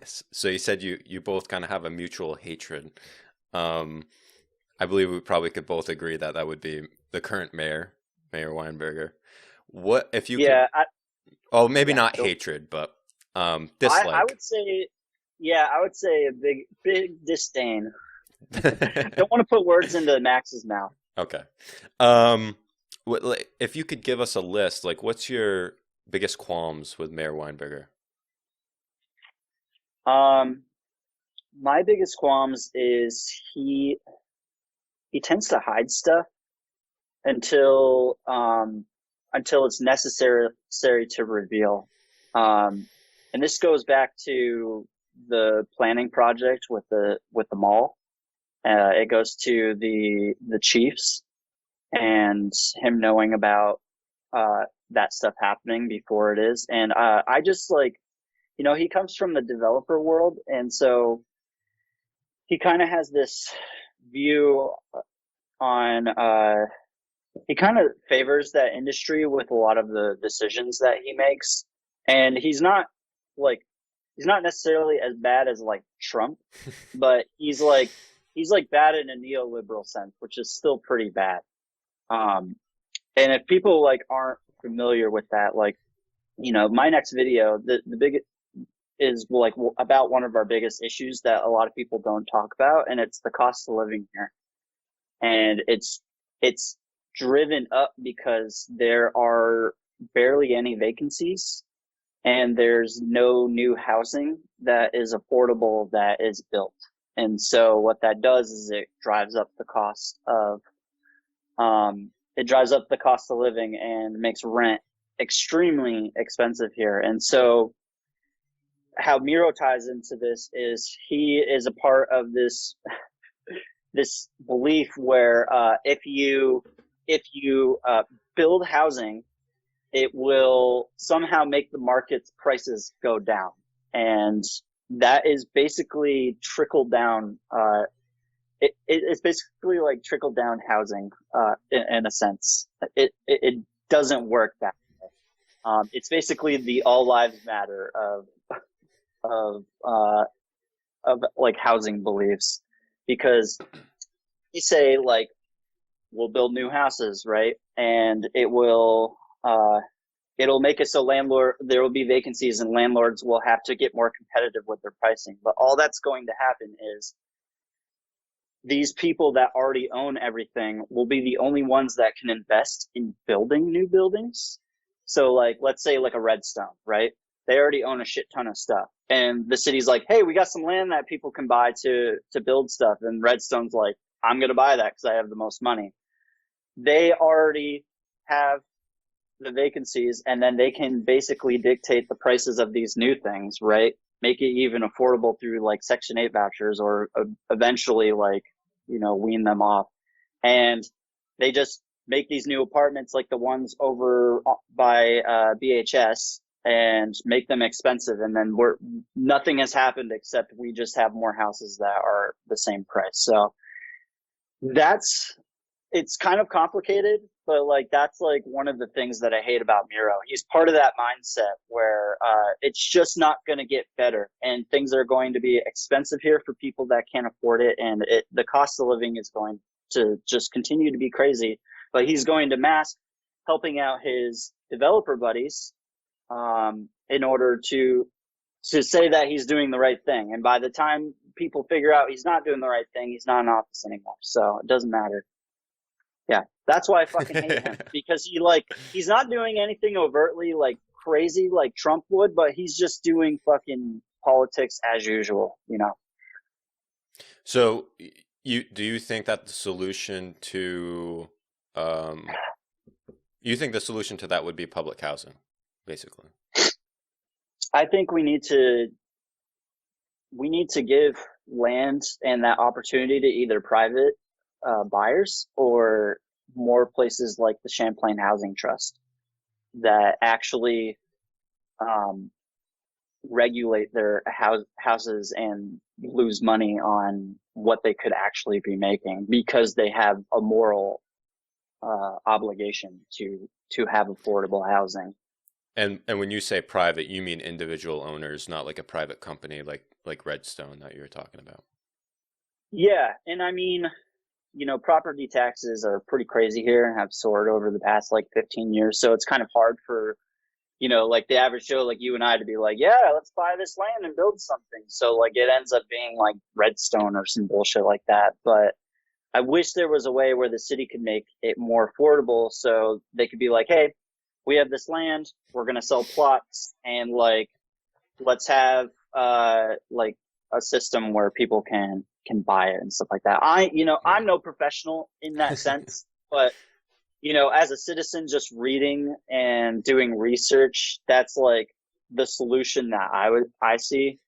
So you said you both kind of have a mutual hatred. Um, I believe we probably could both agree that that would be the current mayor, Mayor Weinberger. What if you could? Yeah, Oh, maybe yeah. not Go. hatred, but I dislike. would say, yeah, I would say a big disdain. Don't want to put words into Max's mouth. Okay. Um, if you could give us a list, like what's your biggest qualms with Mayor Weinberger? Um, my biggest qualms is he tends to hide stuff until until it's necessary to reveal. Um, and this goes back to the planning project with the mall. It goes to the Chiefs and him knowing about that stuff happening before it is. And I just like, he comes from the developer world, and so he kind of has this view on he kind of favors that industry with a lot of the decisions that he makes. And like he's not necessarily as bad as like Trump, but he's like bad in a neoliberal sense, which is still pretty bad. Um, and if people like aren't familiar with that, like, my next video, the big is like about one of our biggest issues that a lot of people don't talk about, and it's the cost of living here. And it's driven up because there are barely any vacancies, and there's no new housing that is affordable that is built. And so what that does is it drives up the cost of living and makes rent extremely expensive here. And so how Miro ties into this is he is a part of this belief where if you build housing, it will somehow make the market's prices go down, and that is basically trickle down. It's basically like trickle down housing, in a sense. It doesn't work that way. It's basically the all lives matter of uh, of like housing beliefs, because you say like we'll build new houses, right? And it'll make it so landlord there will be vacancies and landlords will have to get more competitive with their pricing. But all that's going to happen is these people that already own everything will be the only ones that can invest in building new buildings. So like let's say like a Redstone, right? They already own a shit ton of stuff. And the city's like, "Hey, we got some land that people can buy to build stuff." And Redstone's like, "I'm going to buy that cuz I have the most money." They already have the vacancies, and then they can basically dictate the prices of these new things, right? Make it even affordable through like Section 8 vouchers, or eventually like, wean them off. And they just make these new apartments like the ones over by BHS, and make them expensive. And then nothing has happened except we just have more houses that are the same price. So that's it's kind of complicated, but like that's like one of the things that I hate about Miro. He's part of that mindset where it's just not going to get better, and things are going to be expensive here for people that can't afford it, and the cost of living is going to just continue to be crazy. But he's going to mask helping out his developer buddies, in order to say that he's doing the right thing. And by the time people figure out he's not doing the right thing, he's not in office anymore. So it doesn't matter. Yeah, that's why I fucking hate him, because he's not doing anything overtly like crazy like Trump would, but he's just doing fucking politics as usual. So you think that the solution to um you think the solution to that would be public housing, basically? I think we need to give land and that opportunity to either private buyers, or more places like the Champlain Housing Trust that actually um, regulate their houses and lose money on what they could actually be making, because they have a moral obligation to have affordable housing. And when you say private, you mean individual owners, not like a private company like Redstone that you were talking about. Yeah, and I mean, property taxes are pretty crazy here and have soared over the past like 15 years. So it's kind of hard for, like the average Joe like you and I to be like, yeah, let's buy this land and build something. So like it ends up being like Redstone or some bullshit like that. But I wish there was a way where the city could make it more affordable so they could be like, hey, we have this land, we're going to sell plots, and like let's have like a system where people can buy it and stuff like that. I'm no professional in that sense, but as a citizen just reading and doing research, that's like the solution that I see.